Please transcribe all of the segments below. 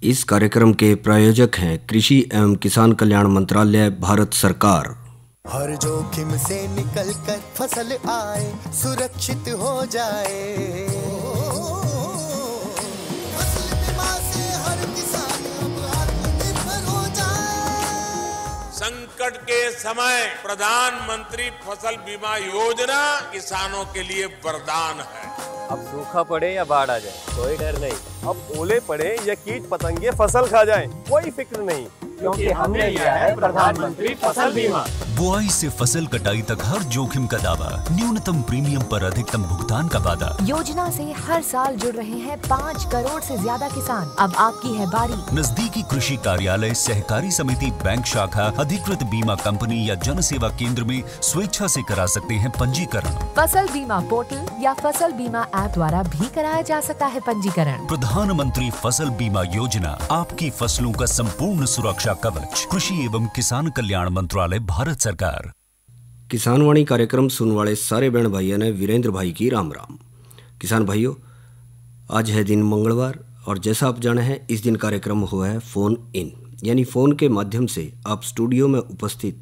इस कार्यक्रम के प्रायोजक हैं कृषि एवं किसान कल्याण मंत्रालय, भारत सरकार। हर जोखिम से निकल कर फसल आए, सुरक्षित हो जाए। फसल बीमा से हर किसान अब आत्मनिर्भर हो जाए। संकट के समय प्रधानमंत्री फसल बीमा योजना किसानों के लिए वरदान है। अब सूखा पड़े या बाढ़ आ जाए कोई डर नहीं, अब ओले पड़े या कीट पतंगे फसल खा जाए कोई फिक्र नहीं, क्योंकि हमने लिया है प्रधानमंत्री फसल बीमा। बुआई से फसल कटाई तक हर जोखिम का दावा, न्यूनतम प्रीमियम पर अधिकतम भुगतान का वादा। योजना से हर साल जुड़ रहे हैं 5 करोड़ से ज्यादा किसान। अब आपकी है बारी। नजदीकी कृषि कार्यालय, सहकारी समिति, बैंक शाखा, अधिकृत बीमा कंपनी या जन सेवा केंद्र में स्वेच्छा से करा सकते हैं पंजीकरण। फसल बीमा पोर्टल या फसल बीमा ऐप द्वारा भी कराया जा सकता है पंजीकरण। प्रधानमंत्री फसल बीमा योजना, आपकी फसलों का संपूर्ण सुरक्षा कवच। कृषि एवं किसान कल्याण मंत्रालय, भारत सरकार। किसानवाणी कार्यक्रम सुनने वाले सारे बहन भाइयों ने वीरेंद्र भाई की राम राम। किसान भाइयों, आज है दिन मंगलवार और जैसा आप जाने हैं इस दिन कार्यक्रम हुआ है फोन इन, यानी फ़ोन के माध्यम से आप स्टूडियो में उपस्थित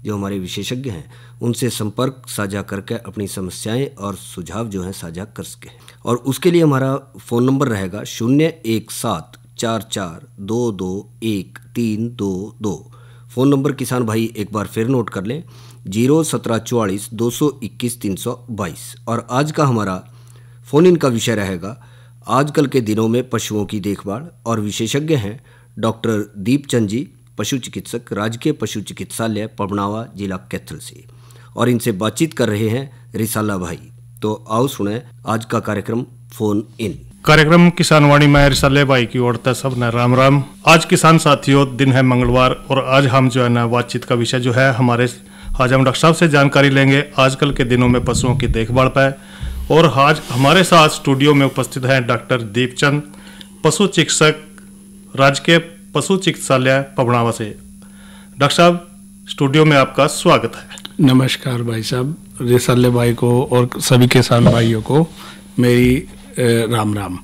जो हमारे विशेषज्ञ हैं उनसे संपर्क साझा करके अपनी समस्याएं और सुझाव जो हैं साझा कर सकें। और उसके लिए हमारा फ़ोन नंबर रहेगा 01744221322। फ़ोन नंबर किसान भाई एक बार फिर नोट कर लें, 01744 221 322। और आज का हमारा फ़ोन इन का विषय रहेगा आजकल के दिनों में पशुओं की देखभाल। और विशेषज्ञ हैं डॉक्टर दीपचंद जी, पशु चिकित्सक, राजकीय पशु चिकित्सालय पबनावा, जिला कैथल से। और इनसे बातचीत कर रहे हैं रिसाला भाई। तो आओ सुने आज का कार्यक्रम फ़ोन इन। कार्यक्रम किसानवाणी में रिसाले भाई की ओर से सब ने राम राम। आज किसान साथियों, दिन है मंगलवार और आज हम जो है ना बातचीत का विषय जो है आज हम डॉक्टर साहब से जानकारी लेंगे आजकल के दिनों में पशुओं की देखभाल पर। और आज हमारे साथ स्टूडियो में उपस्थित हैं डॉक्टर दीपचंद, पशु चिकित्सक, राजकीय पशु चिकित्सालय पबनावा से। डॉक्टर साहब, स्टूडियो में आपका स्वागत है। नमस्कार भाई साहब, रिसाले भाई को और सभी किसान भाइयों को मेरी राम राम।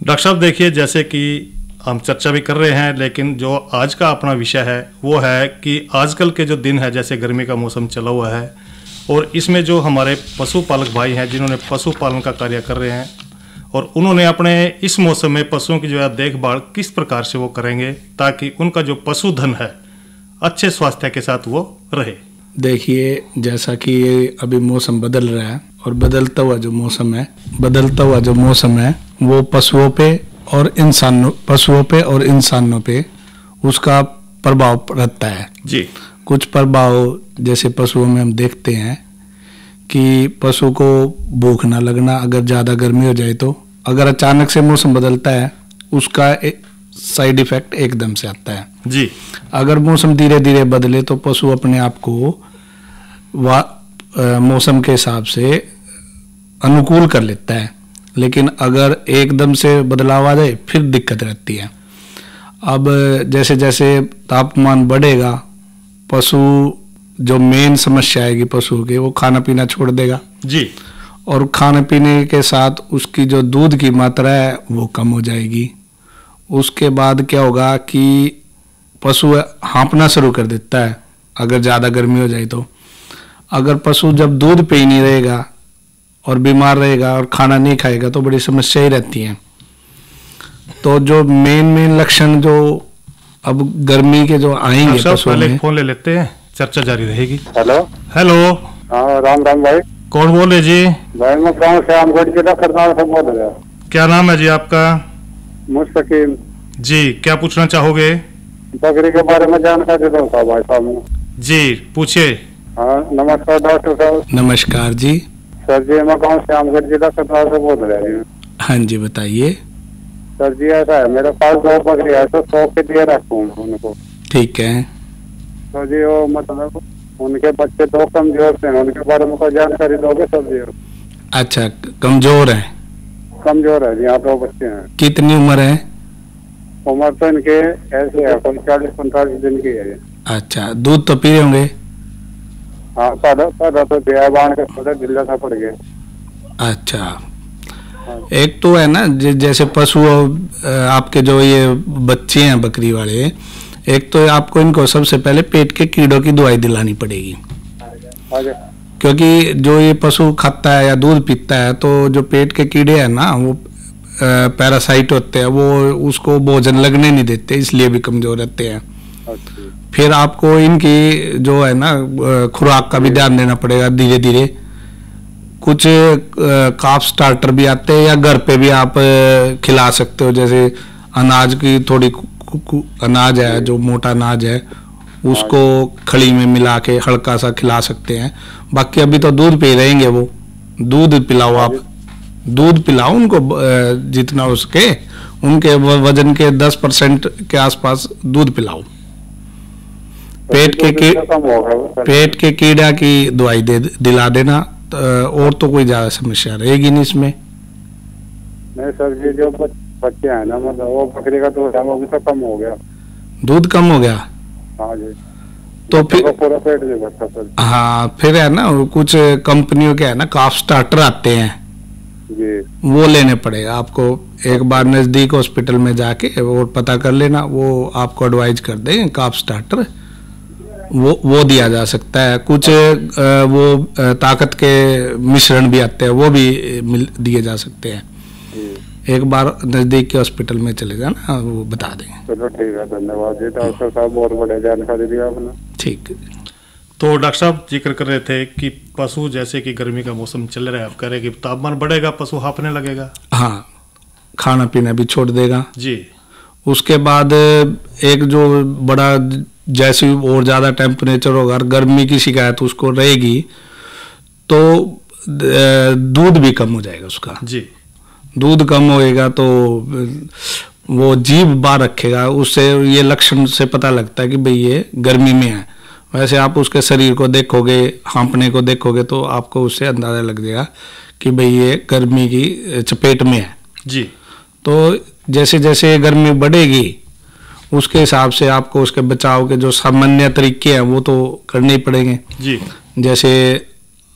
डॉक्टर साहब देखिए, जैसे कि हम चर्चा भी कर रहे हैं, लेकिन जो आज का अपना विषय है वो है कि आजकल के जो दिन है, जैसे गर्मी का मौसम चला हुआ है और इसमें जो हमारे पशुपालक भाई हैं जिन्होंने पशुपालन का कार्य कर रहे हैं और उन्होंने अपने इस मौसम में पशुओं की जो है देखभाल किस प्रकार से वो करेंगे ताकि उनका जो पशुधन है अच्छे स्वास्थ्य के साथ वो रहे। देखिए, जैसा कि ये अभी मौसम बदल रहा है और बदलता हुआ जो मौसम है वो पशुओं पे और इंसानों पे उसका प्रभाव रहता है जी। कुछ प्रभाव जैसे पशुओं में हम देखते हैं कि पशु को भूख ना लगना, अगर ज़्यादा गर्मी हो जाए तो, अगर अचानक से मौसम बदलता है उसका साइड इफेक्ट एकदम से आता है जी। अगर मौसम धीरे धीरे बदले तो पशु अपने आप को मौसम के हिसाब से अनुकूल कर लेता है, लेकिन अगर एकदम से बदलाव आ जाए फिर दिक्कत रहती है। अब जैसे जैसे तापमान बढ़ेगा, पशु जो मेन समस्या आएगी पशु की, वो खाना पीना छोड़ देगा जी। और खाने पीने के साथ उसकी जो दूध की मात्रा है वो कम हो जाएगी। उसके बाद क्या होगा कि पशु हाँफना शुरू कर देता है अगर ज़्यादा गर्मी हो जाए तो। अगर पशु जब दूध पे ही नहीं रहेगा और बीमार रहेगा और खाना नहीं खाएगा तो बड़ी समस्या ही रहती है। तो जो मेन लक्षण जो अब गर्मी के जो आएंगे पशुओं में, फोन ले लेते हैं, चर्चा जारी रहेगी। हेलो। हाँ, राम राम भाई। कौन बोल रहे जी? भाई मैं गाँव से आमगढ़ जिला करनाल से बोल रहा हूँ। क्या नाम है जी आपका? मुस्तकीम जी। क्या पूछना चाहोगे? बकरी के बारे में जानकारी दो भाई साहब जी, पूछिए। हाँ, नमस्कार डॉक्टर साहब। नमस्कार जी। सर जी, मैं गाँव से आमगढ़ जिला करनाल से बोल रहा हूँ। हाँ जी, बताइए। सर जी ऐसा है, मेरे पास 2 बकरी है तो 100 के दिए रखूँ उनको। ठीक है। सर जी वो मतलब उनके बच्चे 2 कमजोर थे, उनके बारे में कोई जानकारी दोगे सर जी? अच्छा, कमजोर है? कमजोर है जी हाँ, 2 बच्चे हैं। कितनी उम्र है? उम्र तो इनके ऐसे है 40-45 दिन की है। अच्छा, दूध तो पी रहे होंगे? हाँ, सादा तो दिया बांध के थोड़ा ढीला सा पड़ गया। अच्छा, एक तो है ना जैसे पशु आपके जो ये बच्चे हैं बकरी वाले, एक तो आपको इनको सबसे पहले पेट के कीड़ों की दवाई दिलानी पड़ेगी, क्योंकि जो ये पशु खाता है या दूध पीता है तो जो पेट के कीड़े हैं ना वो पैरासाइट होते हैं, वो उसको भोजन लगने नहीं देते, इसलिए भी कमजोर रहते हैं। फिर आपको इनकी जो है ना खुराक का भी ध्यान देना पड़ेगा धीरे धीरे। कुछ काफ स्टार्टर भी आते हैं या घर पे भी आप खिला सकते हो, जैसे अनाज की थोड़ी अनाज है जो मोटा अनाज है उसको खली में मिला के हल्का सा खिला सकते हैं। बाकी अभी तो दूध पी रहेंगे, वो दूध पिलाओ, आप दूध पिलाओ उनको जितना हो सके, उनके वजन के 10% के आसपास दूध पिलाओ। पेट के कीड़ा की दवाई दिला देना, और तो कोई ज्यादा समस्या रहेगी नहीं इसमें। नहीं सर, ये जो बच्चे हैं ना, मतलब वो बकरी का दूध है वो भी तो कम हो गया, दूध कम हो गया। हाँ जी, तो फिर पूरा पेट नहीं भरता सर। हाँ, फिर है ना कुछ कंपनियों के है ना काफ स्टार्टर आते हैं जी, वो लेने पड़ेगा आपको। एक बार नजदीक हॉस्पिटल में जाके और पता कर लेना, वो आपको एडवाइज कर देंगे काफ स्टार्टर, वो दिया जा सकता है। कुछ वो ताकत के मिश्रण भी आते हैं, वो भी दिए जा सकते हैं। एक बार नजदीक के हॉस्पिटल में चले जाना, वो बता देंगे। चलो ठीक है, धन्यवाद जी डॉक्टर साहब, बहुत बढ़िया जानकारी दी आपने। ठीक। तो डॉक्टर साहब जिक्र कर रहे थे कि पशु जैसे कि गर्मी का मौसम चल रहा है, आप कह रहे हैं कि तापमान बढ़ेगा, पशु हाँफने लगेगा। हाँ, खाना पीना भी छोड़ देगा जी। उसके बाद एक जो बड़ा जैसे और ज़्यादा टेम्परेचर होगा, गर्मी की शिकायत उसको रहेगी, तो दूध भी कम हो जाएगा उसका जी। दूध कम होएगा तो वो जीभ बाहर रखेगा, उससे ये लक्षण से पता लगता है कि भाई ये गर्मी में है। वैसे आप उसके शरीर को देखोगे, हाँपने को देखोगे, तो आपको उससे अंदाजा लग जाएगा कि भाई ये गर्मी की चपेट में है जी। तो जैसे जैसे गर्मी बढ़ेगी उसके हिसाब से आपको उसके बचाव के जो सामान्य तरीके हैं वो तो करने ही पड़ेंगे जी। जैसे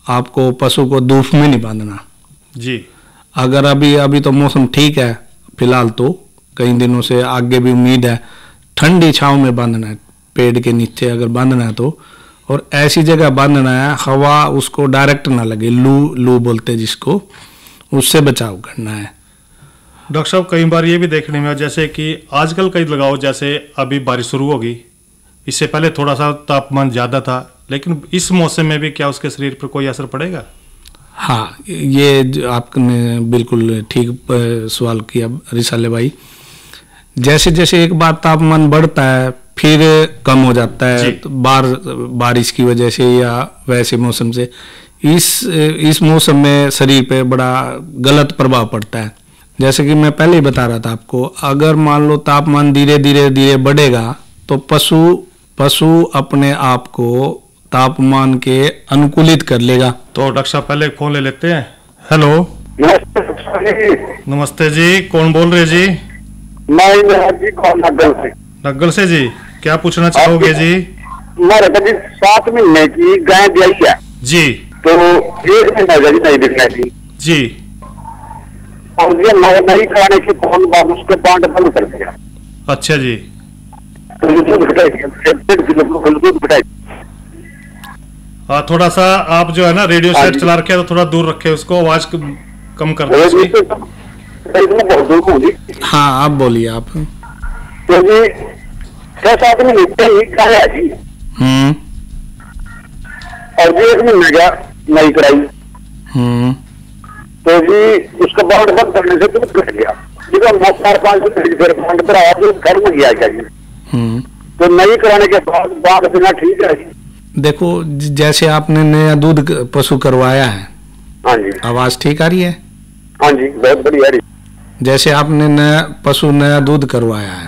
आपको पशु को धूप में नहीं बांधना जी। अगर अभी तो मौसम ठीक है फिलहाल, तो कई दिनों से आगे भी उम्मीद है, ठंडी छांव में बांधना है, पेड़ के नीचे अगर बांधना है तो, और ऐसी जगह बांधना है हवा उसको डायरेक्ट ना लगे, लू बोलते जिसको, उससे बचाव करना है। डॉक्टर साहब कई बार ये भी देखने में जैसे कि आजकल कई लगाओ, जैसे अभी बारिश शुरू होगी, इससे पहले थोड़ा सा तापमान ज़्यादा था, लेकिन इस मौसम में भी क्या उसके शरीर पर कोई असर पड़ेगा? हाँ, ये आपने बिल्कुल ठीक सवाल किया रिसाले भाई। जैसे जैसे एक बार तापमान बढ़ता है फिर कम हो जाता है, तो बारिश की वजह से या वैसे मौसम से, इस मौसम में शरीर पे बड़ा गलत प्रभाव पड़ता है। जैसे कि मैं पहले ही बता रहा था आपको, अगर मान लो तापमान धीरे धीरे बढ़ेगा तो पशु अपने आप को तापमान के अनुकूलित कर लेगा। तो डॉक्टर साहब पहले एक फोन ले लेते हैं। हेलो, नमस्ते जी, कौन बोल रहे जी? मैं जी नग्गल से। नग्गल से जी, क्या पूछना चाहोगे जी? मेरे जी 7 महीने की गाय ब्याई है जी, तो 1 महीना जी नहीं दिखना थी जी, और ये नहीं कराने के कौन बाद उसके पांड बंद कर दिया। अच्छा जी, तो दूध घटाई। हाँ, थोड़ा सा आप जो है ना रेडियो सेट चला रखे तो थोड़ा दूर रखे उसको, आवाज कम कर दो। हाँ, आप बोलिए आप। तो जी 6-7 महीने ही गाय है जी, और जी 1 महीने का नहीं कराई, तो जी उसका बाउंड बंद करने से दूध घट गया जी, 4-5 फिर बाउंड पर आया तो घर में गया क्या जी, तो नहीं कराने के बाद बिना ठीक है जी। देखो, जैसे आपने नया दूध पशु करवाया है, हाँ जी, आवाज ठीक आ रही है? हाँ जी, बहुत बढ़िया रही। जैसे आपने नया दूध करवाया है,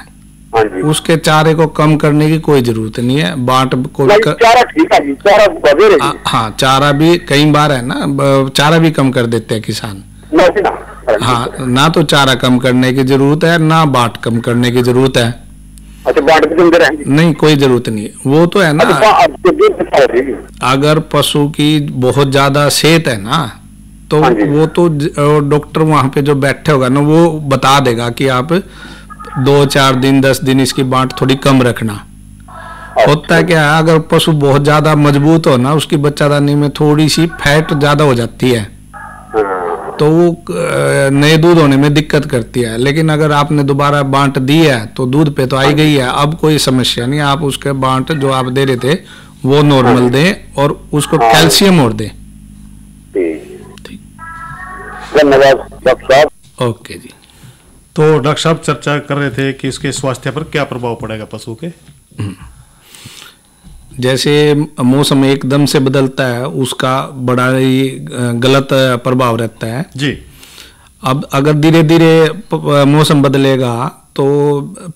हाँ जी, उसके चारे को कम करने की कोई जरूरत नहीं है। बाट को चारा ठीक है जी, चारा हाँ, चारा भी कई बार है ना, चारा भी कम कर देते हैं किसान। हाँ, ना तो चारा कम करने की जरूरत है, ना बाट कम करने की जरूरत है। अच्छा, बाट भी कम करें? नहीं, कोई जरूरत नहीं, वो तो है ना। अगर पशु की बहुत ज्यादा सेहत है ना, तो वो तो डॉक्टर वहाँ पे जो बैठे होगा ना वो बता देगा कि आप 2-4 दिन 10 दिन इसकी बांट थोड़ी कम रखना। होता है क्या है, अगर पशु बहुत ज्यादा मजबूत हो ना, उसकी बच्चादानी में थोड़ी सी फैट ज्यादा हो जाती है, तो वो नए दूध होने में दिक्कत करती है। लेकिन अगर आपने दोबारा बांट दी है तो दूध पे तो आई गई है, अब कोई समस्या नहीं। आप उसके बांट जो आप दे रहे थे वो नॉर्मल दें और उसको कैल्शियम और दें। धन्यवाद डॉक्टर साहब। ओके जी। तो डॉक्टर साहब चर्चा कर रहे थे कि इसके स्वास्थ्य पर क्या प्रभाव पड़ेगा पशु के। जैसे मौसम एकदम से बदलता है उसका बड़ा ही गलत प्रभाव रहता है जी। अब अगर धीरे धीरे मौसम बदलेगा तो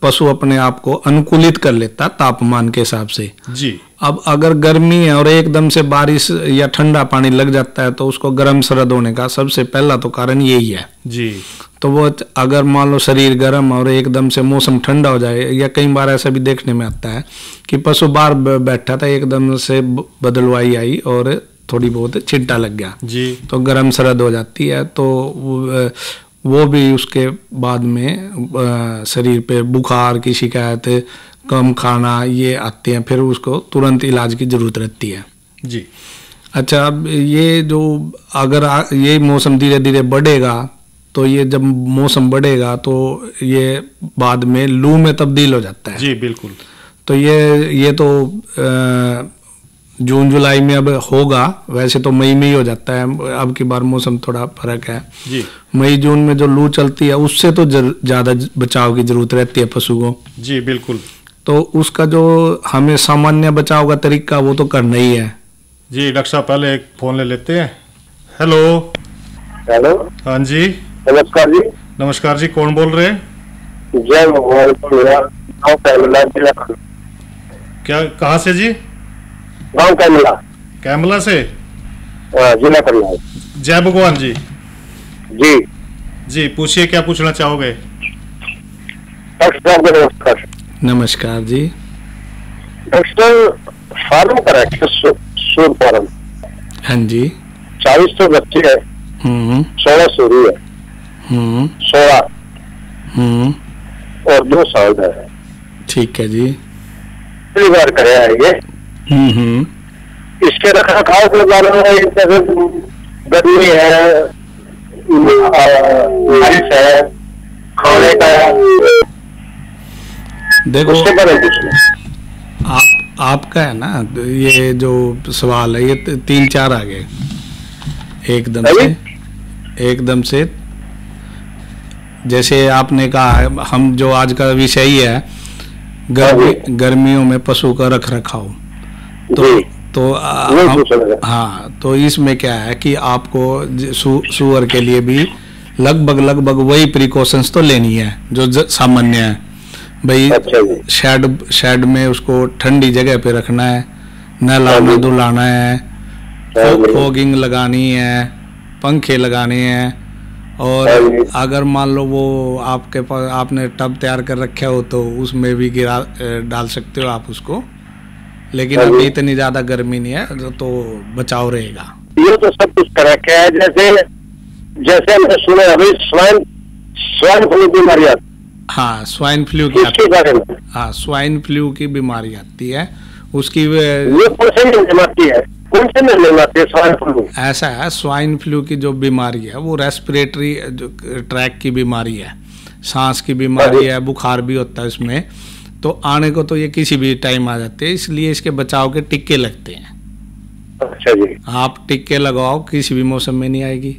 पशु अपने आप को अनुकूलित कर लेता तापमान के हिसाब से जी। अब अगर गर्मी है और एकदम से बारिश या ठंडा पानी लग जाता है तो उसको गर्म सर्द होने का सबसे पहला तो कारण यही है जी। तो वो अगर मान लो शरीर गर्म और एकदम से मौसम ठंडा हो जाए, या कई बार ऐसा भी देखने में आता है कि पशु बाहर बैठा था, एकदम से बदलवाई आई और थोड़ी बहुत छिट्टा लग गया जी, तो गर्म सर्द हो जाती है। तो वो भी उसके बाद में शरीर पे बुखार की शिकायत, कम खाना ये आते हैं, फिर उसको तुरंत इलाज की जरूरत रहती है जी। अच्छा, अब ये जो अगर ये मौसम धीरे धीरे बढ़ेगा तो ये जब मौसम बढ़ेगा तो ये बाद में लू में तब्दील हो जाता है जी बिल्कुल। तो ये तो जून जुलाई में अब होगा, वैसे तो मई में ही हो जाता है, अब की बार मौसम थोड़ा फर्क है जी। मई जून में जो लू चलती है उससे तो ज़्यादा बचाव की जरूरत रहती है पशु को जी बिल्कुल। तो उसका जो हमें सामान्य बचाव का तरीका वो तो करना ही है जी। डॉक्टर साहब पहले एक फोन ले लेते हैं। हेलो हेलो, हाँ जी नमस्कार जी। नमस्कार जी, कौन बोल रहे हैं? जय भगवान। गाँव कैमला, जिला क्या, कहाँ से जी? गाँव कैमला, कैमला से, जिला करनाल। जय भगवान जी। जी जी पूछिए, क्या पूछना चाहोगे? डॉक्टर साहब नमस्कार। नमस्कार जी। डॉक्टर फार्म करा है, सूर फार्म। हाँ जी। 40 बच्चे है, 16 सूरी है, 16 और 2 साल है। ठीक है जी। पहली बार करे है ये। इसके रख रखाव के बारे में गर्मी है, बारिश है, खाने का देखो उसके बारे में पूछना। आपका है ना ये जो सवाल है ये 3-4 आ गए एकदम से। जैसे आपने कहा है, हम जो आज का विषय ही है गर्मियों में पशु का रख रखाव, तो हाँ, तो इसमें क्या है कि आपको सुअर के लिए भी लगभग वही प्रिकॉशंस तो लेनी है जो सामान्य है भाई। शेड में उसको ठंडी जगह पे रखना है, नहलाना धुलाना है, फॉगिंग लगानी है, पंखे लगाने हैं, और अगर मान लो वो आपके पास आपने टब तैयार कर रखा हो तो उसमें भी डाल सकते हो आप उसको, लेकिन अभी इतनी ज्यादा गर्मी नहीं है तो बचाव रहेगा। ये तो सब कुछ कर रखा है, जैसे हमने सुना अभी स्वाइन फ्लू बीमारी आती। हाँ, स्वाइन फ्लू की हाँ, स्वाइन फ्लू की बीमारी आती है उसकी। ये कौन से महीने आती है? कौन से महीने आती है स्वाइन फ्लू? ऐसा है, स्वाइन फ्लू की जो बीमारी है वो रेस्पिरेटरी जो ट्रैक की बीमारी है, सांस की बीमारी है, बुखार भी होता है इसमें। तो आने को तो ये किसी भी टाइम आ जाते हैं, इसलिए इसके बचाव के टिक्के लगते हैं। अच्छा जी। आप टिक्के लगाओ, किसी भी मौसम में नहीं आएगी।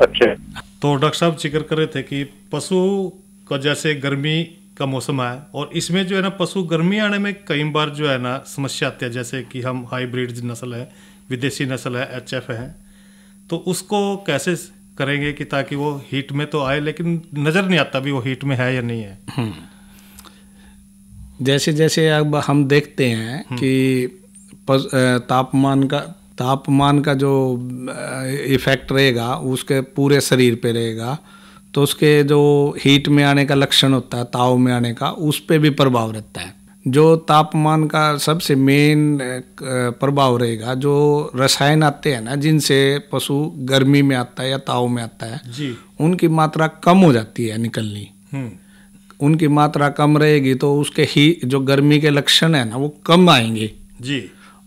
अच्छा। तो डॉक्टर साहब जिक्र कर रहे थे कि पशु को जैसे गर्मी का मौसम है और इसमें जो है ना पशु गर्मी आने में कई बार जो है ना समस्या आती है, जैसे कि हम हाइब्रिड नस्ल है, विदेशी नस्ल है, HF है, तो उसको कैसे करेंगे कि ताकि वो हीट में तो आए लेकिन नज़र नहीं आता भी वो हीट में है या नहीं है। जैसे जैसे अब हम देखते हैं कि तापमान का जो इफेक्ट रहेगा उसके पूरे शरीर पे रहेगा, तो उसके जो हीट में आने का लक्षण होता है, ताव में आने का, उस पे भी प्रभाव रहता है। जो तापमान का सबसे मेन प्रभाव रहेगा, जो रसायन आते हैं ना जिनसे पशु गर्मी में आता है या ताव में आता है जी, उनकी मात्रा कम हो जाती है निकलनी। उनकी मात्रा कम रहेगी तो उसके ही जो गर्मी के लक्षण है ना वो कम आएंगे जी।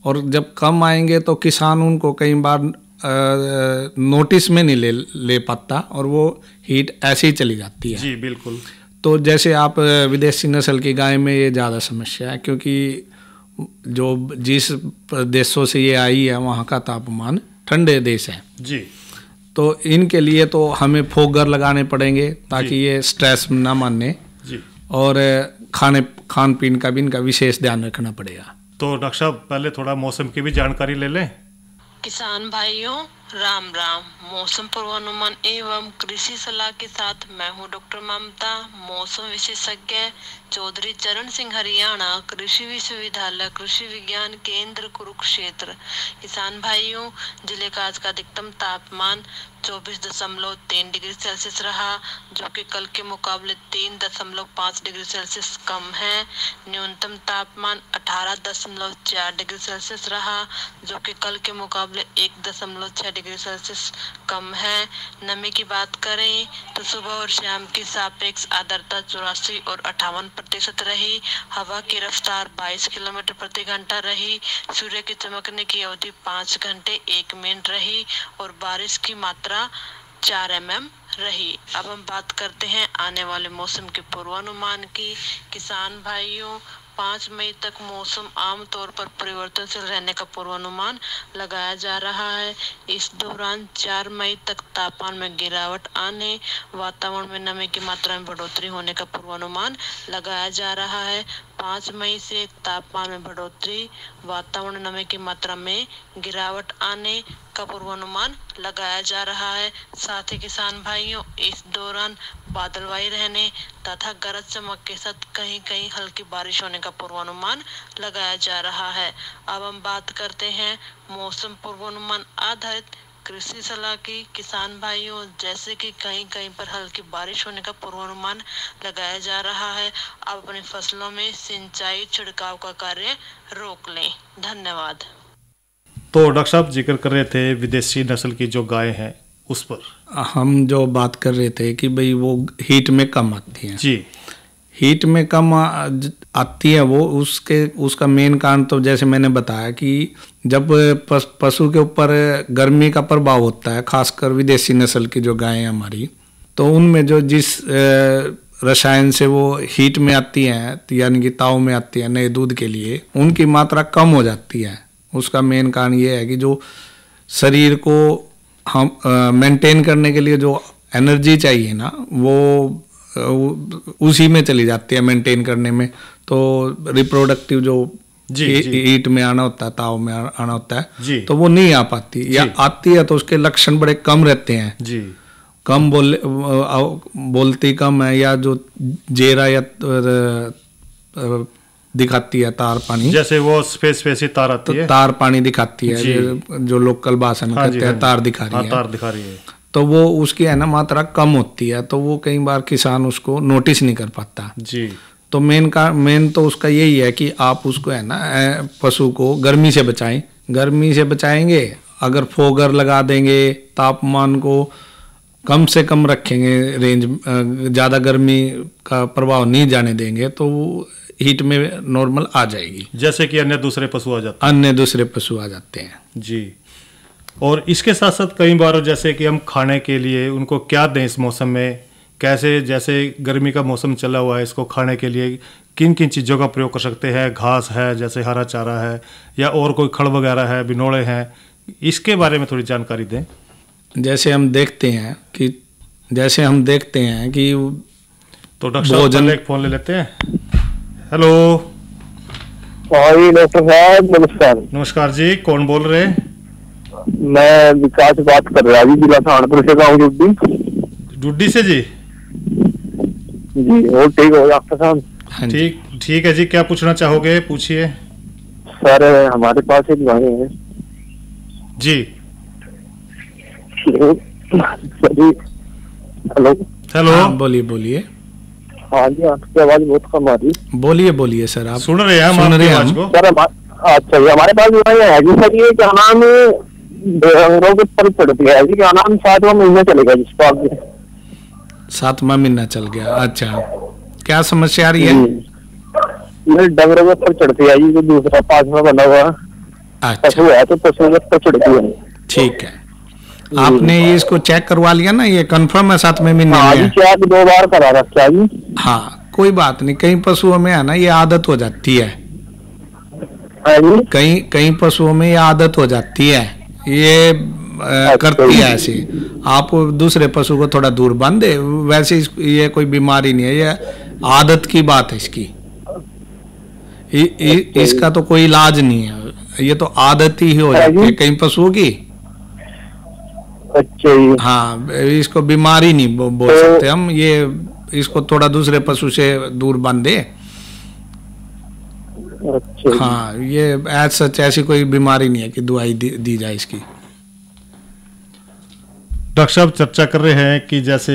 और जब कम आएंगे तो किसान उनको कई बार नोटिस में नहीं ले पाता और वो हीट ऐसे ही चली जाती है। जी बिल्कुल। तो जैसे आप विदेशी नस्ल की गाय में ये ज़्यादा समस्या है, क्योंकि जो जिस देशों से ये आई है वहाँ का तापमान ठंडे देश है जी। तो इनके लिए तो हमें फोगर लगाने पड़ेंगे ताकि ये स्ट्रेस ना माने जी। और खान पीन का भी इनका विशेष ध्यान रखना पड़ेगा। तो डॉक्टर साहब पहले थोड़ा मौसम की भी जानकारी ले लें। किसान भाइयों राम राम। मौसम पूर्वानुमान एवं कृषि सलाह के साथ मैं हूं डॉक्टर ममता, मौसम विशेषज्ञ, चौधरी चरण सिंह, हरियाणा, कृषि विश्वविद्यालय, कृषि विज्ञान केंद्र, कुरुक्षेत्र। किसान भाइयों, जिले का आज का अधिकतम तापमान 24.3 डिग्री सेल्सियस रहा, जो कि कल के मुकाबले 3.5 डिग्री सेल्सियस कम है। न्यूनतम तापमान 18.4 डिग्री सेल्सियस रहा, जो कि कल के मुकाबले 1.6 डिग्री सेल्सियस कम है। नमी की बात करें तो सुबह और शाम की सापेक्ष आर्द्रता 84 और 58% रही। हवा की रफ्तार 22 किलोमीटर प्रति घंटा रही। सूर्य की चमकने की अवधि 5 घंटे 1 मिनट रही और बारिश की मात्रा 4 mm रही। अब हम बात करते हैं आने वाले मौसम के पूर्वानुमान की। किसान भाइयों, 5 मई तक मौसम आमतौर पर परिवर्तनशील रहने का पूर्वानुमान लगाया जा रहा है। इस दौरान 4 मई तक तापमान में गिरावट आने, वातावरण में नमी की मात्रा में बढ़ोतरी होने का पूर्वानुमान लगाया जा रहा है। 5 मई से तापमान में बढ़ोतरी, वातावरण में नमी की मात्रा में गिरावट आने का पूर्वानुमान लगाया जा रहा है। साथ ही किसान भाइयों, इस दौरान बादलवाई रहने तथा गरज चमक के साथ कहीं कहीं हल्की बारिश होने का पूर्वानुमान लगाया जा रहा है। अब हम बात करते हैं मौसम पूर्वानुमान आधारित कृषि सलाह की। किसान भाइयों, जैसे कि कहीं कहीं पर हल्की बारिश होने का पूर्वानुमान लगाया जा रहा है, अब अपनी फसलों में सिंचाई छिड़काव का कार्य रोक लें। धन्यवाद। तो डॉक्टर साहब जिक्र कर रहे थे विदेशी नस्ल की जो गाय हैं उस पर हम जो बात कर रहे थे कि भाई वो हीट में कम आती हैं जी। हीट में कम आती है वो उसका मेन कारण तो जैसे मैंने बताया कि जब पशु के ऊपर गर्मी का प्रभाव होता है, खासकर विदेशी नस्ल की जो गायें हमारी, तो उनमें जो जिस रसायन से वो हीट में आती हैं यानी कि ताव में आती है नए दूध के लिए, उनकी मात्रा कम हो जाती है। उसका मेन कारण ये है कि जो शरीर को हम मेंटेन करने के लिए जो एनर्जी चाहिए ना वो उसी में चली जाती है मेंटेन करने में। तो रिप्रोडक्टिव जो हीट में आना होता है, ताव में आना होता है, तो वो नहीं आ पाती, या आती है तो उसके लक्षण बड़े कम रहते हैं जी। कम बोलती कम है, या जो जेरा या दिखाती है तार पानी, जैसे वो स्पेस तार आती है, तार पानी दिखाती है, जो लोकल भाषा में कहते हैं तार दिखा रही है, तो वो उसकी है ना मात्रा कम होती है, तो वो कई बार किसान उसको नोटिस नहीं कर पाता जी। तो मेन तो उसका यही है कि आप उसको है ना पशु को गर्मी से बचाएं। गर्मी से बचाएंगे अगर फोगर लगा देंगे, तापमान को कम से कम रखेंगे, रेंज ज़्यादा गर्मी का प्रभाव नहीं जाने देंगे, तो हीट में नॉर्मल आ जाएगी, जैसे कि अन्य दूसरे पशु आ जाते हैं जी। और इसके साथ साथ कई बार जैसे कि हम खाने के लिए उनको क्या दें इस मौसम में, कैसे, जैसे गर्मी का मौसम चला हुआ है, इसको खाने के लिए किन किन चीज़ों का प्रयोग कर सकते हैं? घास है, जैसे हरा चारा है, या और कोई खड़ वगैरह है, बिनोड़े हैं, इसके बारे में थोड़ी जानकारी दें। जैसे हम देखते हैं कि तो डॉक्टर साहब एक फ़ोन ले लेते हैं। हेलो। डॉक्टर साहब नमस्कार। नमस्कार जी, कौन बोल रहे हैं? मैं विकास बात कर रहा जी, जिला सहारनपुर से गाँव डुड्डी से जी। और ठीक हो डॉक्टर साहब? ठीक है जी, क्या पूछना चाहोगे, पूछिए। सर हमारे पास एक गाय है जी। हेलो। हाँ, बोलिए। हाँ जी, आपकी आवाज बहुत कम आ रही। बोलिए बोलिए सर, आप सुन रहे हैं हम सुन आपकी रहे हैं आवाज हम। को। सर अच्छा जी, हमारे पास है जी सर, ये क्या नाम बेरंगों के पर चढ़ती है जी, क्या नाम 7वां महीना चलेगा जिसको आप 7वां महीना चल गया। अच्छा, क्या समस्या आ रही है? मेरे डंगरों के पर चढ़ती है जी, जो दूसरा 5वां बना हुआ पशु है तो पशु के पर चढ़ती है। ठीक है, आपने ये इसको चेक करवा लिया ना, ये कंफर्म है 7वें महीने हाँ में? जी, चेक 2 बार करा रखा जी। हाँ, कोई बात नहीं, कई पशुओं में है ना ये आदत हो जाती है। कई पशुओं में ये आदत हो जाती है, ये करती है ऐसी। आप दूसरे पशु को थोड़ा दूर बांधे, वैसे ये कोई बीमारी नहीं है, ये आदत की बात है इसकी। इसका तो कोई इलाज नहीं है, ये तो आदत ही हो जाती है कई पशुओं की। अच्छा जी। हाँ, इसको बीमारी नहीं बोल सकते हम, ये इसको थोड़ा दूसरे पशु से दूर बांधे। अच्छा। हाँ, ये एज सच ऐसी कोई बीमारी नहीं है कि दवाई दी जाए इसकी। डॉक्टर साहब चर्चा कर रहे हैं कि जैसे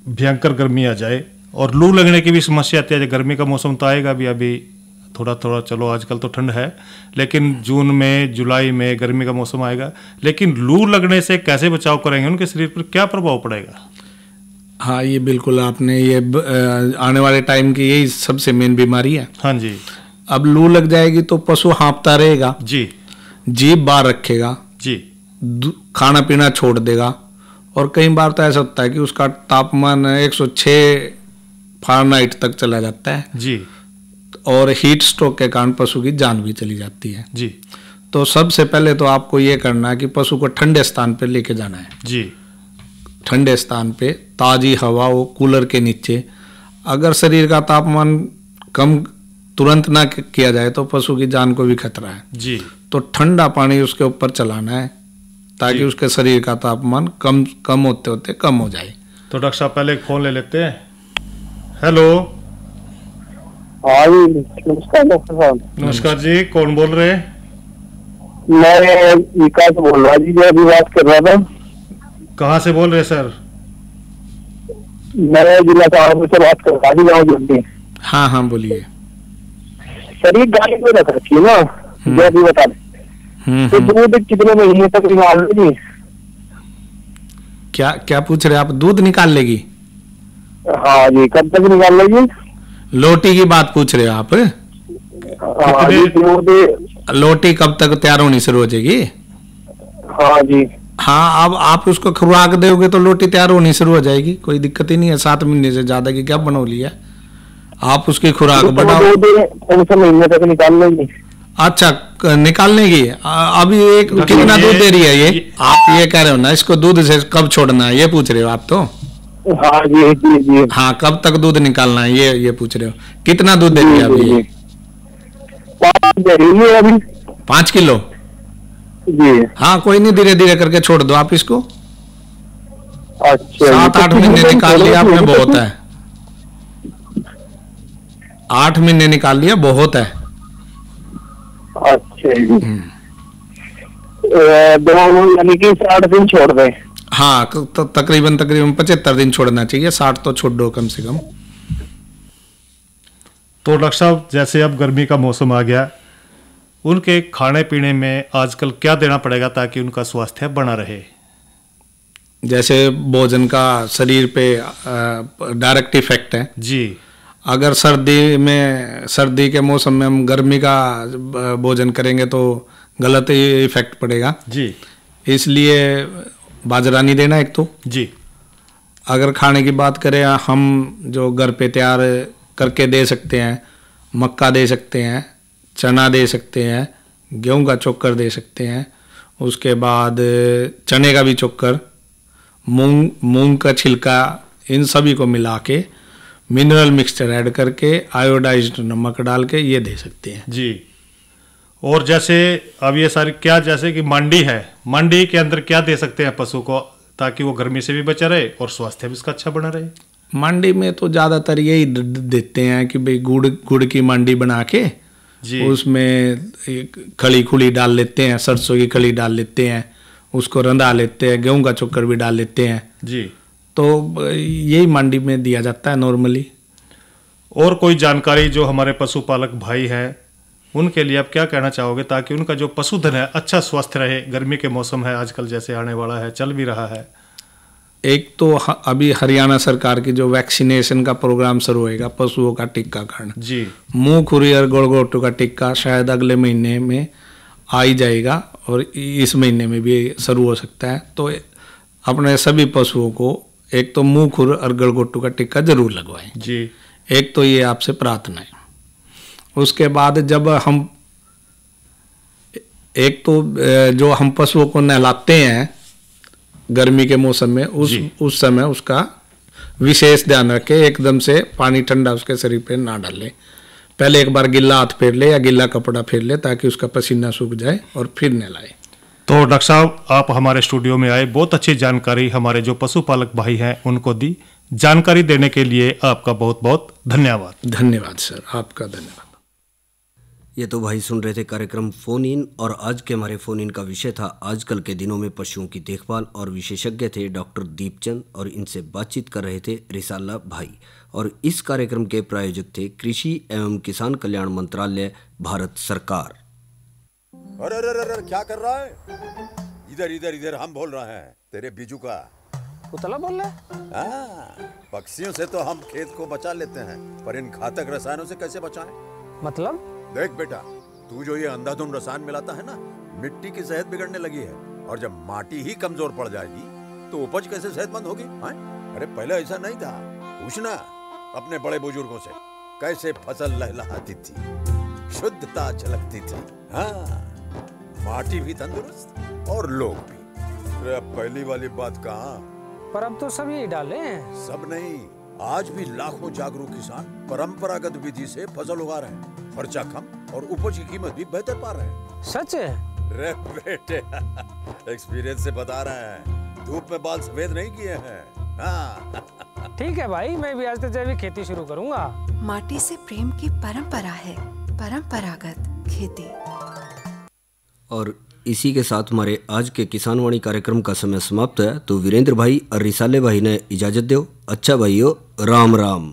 भयंकर गर्मी आ जाए और लू लगने की भी समस्या आती है। गर्मी का मौसम तो आएगा भी, अभी थोड़ा थोड़ा, चलो आजकल तो ठंड है, लेकिन जून में जुलाई में गर्मी का मौसम आएगा। लेकिन लू लगने से कैसे बचाव करेंगे, उनके शरीर पर क्या प्रभाव पड़ेगा? हाँ, ये बिल्कुल आपने ये आने वाले टाइम की यही सबसे मेन बीमारी है। हाँ जी। अब लू लग जाएगी तो पशु हाँफता रहेगा जी, जीभ बाहर रखेगा जी, खाना पीना छोड़ देगा, और कई बार तो ऐसा होता है कि उसका तापमान 106 फ़ारेनहाइट तक चला जाता है जी, और हीट स्ट्रोक के कारण पशु की जान भी चली जाती है जी। तो सबसे पहले तो आपको ये करना है कि पशु को ठंडे स्थान पर लेके जाना है जी। ठंडे स्थान पे, ताज़ी हवा हो, कूलर के नीचे। अगर शरीर का तापमान कम तुरंत ना किया जाए तो पशु की जान को भी खतरा है जी। तो ठंडा पानी उसके ऊपर चलाना है ताकि उसके शरीर का तापमान कम होते होते कम हो जाए। तो डॉक्टर साहब पहले एक फोन ले लेते हैं। हेलो। हाँ जी, नमस्कार डॉक्टर साहब। नमस्कार जी, कौन बोल रहे हैं? मैं विकास बोल रहा जी, जो अभी बात कर रहा था। कहाँ से बोल रहे सर? मैं जिला सहारनपुर से बात कर रहा जी, गाँव जुटी। हाँ हाँ, बोलिए सर। ये गाय को रख रखी है ना, जो अभी बता रहे, तो दूध कितने महीने तक निकाल लेगी? क्या पूछ रहे आप? दूध निकाल लेगी? हाँ जी, कब तक निकाल लेगी? लोटी की बात पूछ रहे हो आप? हाँ जी, दूध लोटी कब तक तैयार होनी शुरू हो जाएगी? हाँ जी। हाँ, अब आप उसको खुराक दोगे तो लोटी तैयार होनी शुरू हो जाएगी, कोई दिक्कत ही नहीं है। 7 महीने से ज्यादा की क्या बनौली है, आप उसकी खुराक बढ़ाओ। कौन से महीने तक निकाल लेगी? अच्छा, निकालने की अभी एक कितना दूध दे रही है ये? आप ये कह रहे हो ना, इसको दूध से कब छोड़ना है ये पूछ रहे हो आप तो? हाँ जी जी जी। हाँ, कब तक दूध निकालना है ये पूछ रहे हो? कितना दूध दे रही है अभी ये? 5 दे रही है अभी। 5 किलो जी। हाँ, कोई नहीं, धीरे धीरे करके छोड़ दो आप इसको। अच्छा, 7-8 महीने निकाल लिया आपने, बहुत है। 8 महीने निकाल लिया, बहुत है। अच्छा जी। यानी कि 60 दिन छोड़ दें? हाँ, तो तकरीबन 75 दिन छोड़ना चाहिए, 60 तो छोड़ दो कम से कम। तो डॉक्टर साहब, जैसे अब गर्मी का मौसम आ गया, उनके खाने पीने में आजकल क्या देना पड़ेगा ताकि उनका स्वास्थ्य बना रहे? जैसे भोजन का शरीर पे डायरेक्ट इफेक्ट है जी। अगर सर्दी के मौसम में हम गर्मी का भोजन करेंगे तो गलत इफेक्ट पड़ेगा जी। इसलिए बाजरा नहीं देना एक तो जी। अगर खाने की बात करें, हम जो घर पे तैयार करके दे सकते हैं, मक्का दे सकते हैं, चना दे सकते हैं, गेहूं का चोकर दे सकते हैं, उसके बाद चने का भी चोकर, मूंग का छिलका, इन सभी को मिला के मिनरल मिक्सचर ऐड करके आयोडाइज्ड नमक डाल के ये दे सकते हैं जी। और जैसे अब ये सारी क्या, जैसे कि मंडी है, मंडी के अंदर क्या दे सकते हैं पशु को ताकि वो गर्मी से भी बचा रहे और स्वास्थ्य भी उसका अच्छा बना रहे? मंडी में तो ज़्यादातर यही देते हैं कि भाई गुड़ की मंडी बना के जी, उसमें खली खुली डाल लेते हैं, सरसों की खली डाल लेते हैं, उसको रंधा लेते हैं, गेहूं का चोकर भी डाल लेते हैं जी। तो यही मंडी में दिया जाता है नॉर्मली। और कोई जानकारी जो हमारे पशुपालक भाई हैं उनके लिए आप क्या कहना चाहोगे, ताकि उनका जो पशुधन है अच्छा स्वस्थ रहे? गर्मी के मौसम है आजकल, जैसे आने वाला है, चल भी रहा है। एक तो अभी हरियाणा सरकार की जो वैक्सीनेशन का प्रोग्राम शुरू होएगा, पशुओं का टीकाकरण जी, मुंह खुरी और गलघोटू का टीका शायद अगले महीने में आ ही जाएगा और इस महीने में भी शुरू हो सकता है। तो अपने सभी पशुओं को एक तो मुंह खुर और गलघोटू का टीका जरूर लगवाएं जी। एक तो ये आपसे प्रार्थना है। उसके बाद जब हम एक तो जो हम पशुओं को नहलाते हैं गर्मी के मौसम में, उस समय उसका विशेष ध्यान रखें, एकदम से पानी ठंडा उसके शरीर पे ना डालें। पहले एक बार गिल्ला हाथ फेर ले या गिल्ला कपड़ा फेर ले ताकि उसका पसीना सूख जाए और फिर नहलाए। तो डॉक्टर साहब आप हमारे स्टूडियो में आए, बहुत अच्छी जानकारी हमारे जो पशुपालक भाई हैं उनको दी। जानकारी देने के लिए आपका बहुत बहुत धन्यवाद। धन्यवाद सर, आपका धन्यवाद। ये तो भाई सुन रहे थे कार्यक्रम फोन इन, और आज के हमारे फोन इन का विषय था आजकल के दिनों में पशुओं की देखभाल, और विशेषज्ञ थे डॉक्टर दीपचंद, और इनसे बातचीत कर रहे थे रिसाला भाई। और इस कार्यक्रम के प्रायोजक थे कृषि एवं किसान कल्याण मंत्रालय, भारत सरकार। अरे अरे अरे क्या कर रहा है? इधर इधर इधर, हम बोल रहे हैं तेरे बीजू का। उतला बोल रहा है? हाँ, पक्षियों से तो हम खेत को बचा लेते हैं, पर इन घातक रसायनों से कैसे बचाएं? मतलब? देख बेटा, तू जो ये अंधाधुंध रसायन मिलाता है ना, मिट्टी की सेहत बिगड़ने लगी है, और जब माटी ही कमजोर पड़ जाएगी तो उपज कैसे सेहतमंद होगी? अरे पहले ऐसा नहीं था, पूछना अपने बड़े बुजुर्गों से, कैसे फसल लहलहाती थी, शुद्धता झलकती थी। हाँ, माटी भी तंदुरुस्त और लोग भी। अरे अब पहली वाली बात कहाँ? पर अब तो सब यही डाले हैं। सब नहीं, आज भी लाखों जागरूक किसान परंपरागत विधि से फसल उगा रहे हैं, खर्चा कम और उपज की कीमत भी बेहतर पा रहे हैं। सच है? रे बेटे, एक्सपीरियंस से बता रहे हैं, धूप में बाल सफेद नहीं किए हैं। हाँ। ठीक है भाई, मैं भी आज से जैविक खेती शुरू करूंगा। माटी से प्रेम की परंपरा है, परंपरागत खेती। और इसी के साथ हमारे आज के किसानवाणी कार्यक्रम का समय समाप्त है। तो वीरेंद्र भाई और रिसाले भाई ने इजाजत दो। अच्छा भाइयों, राम राम।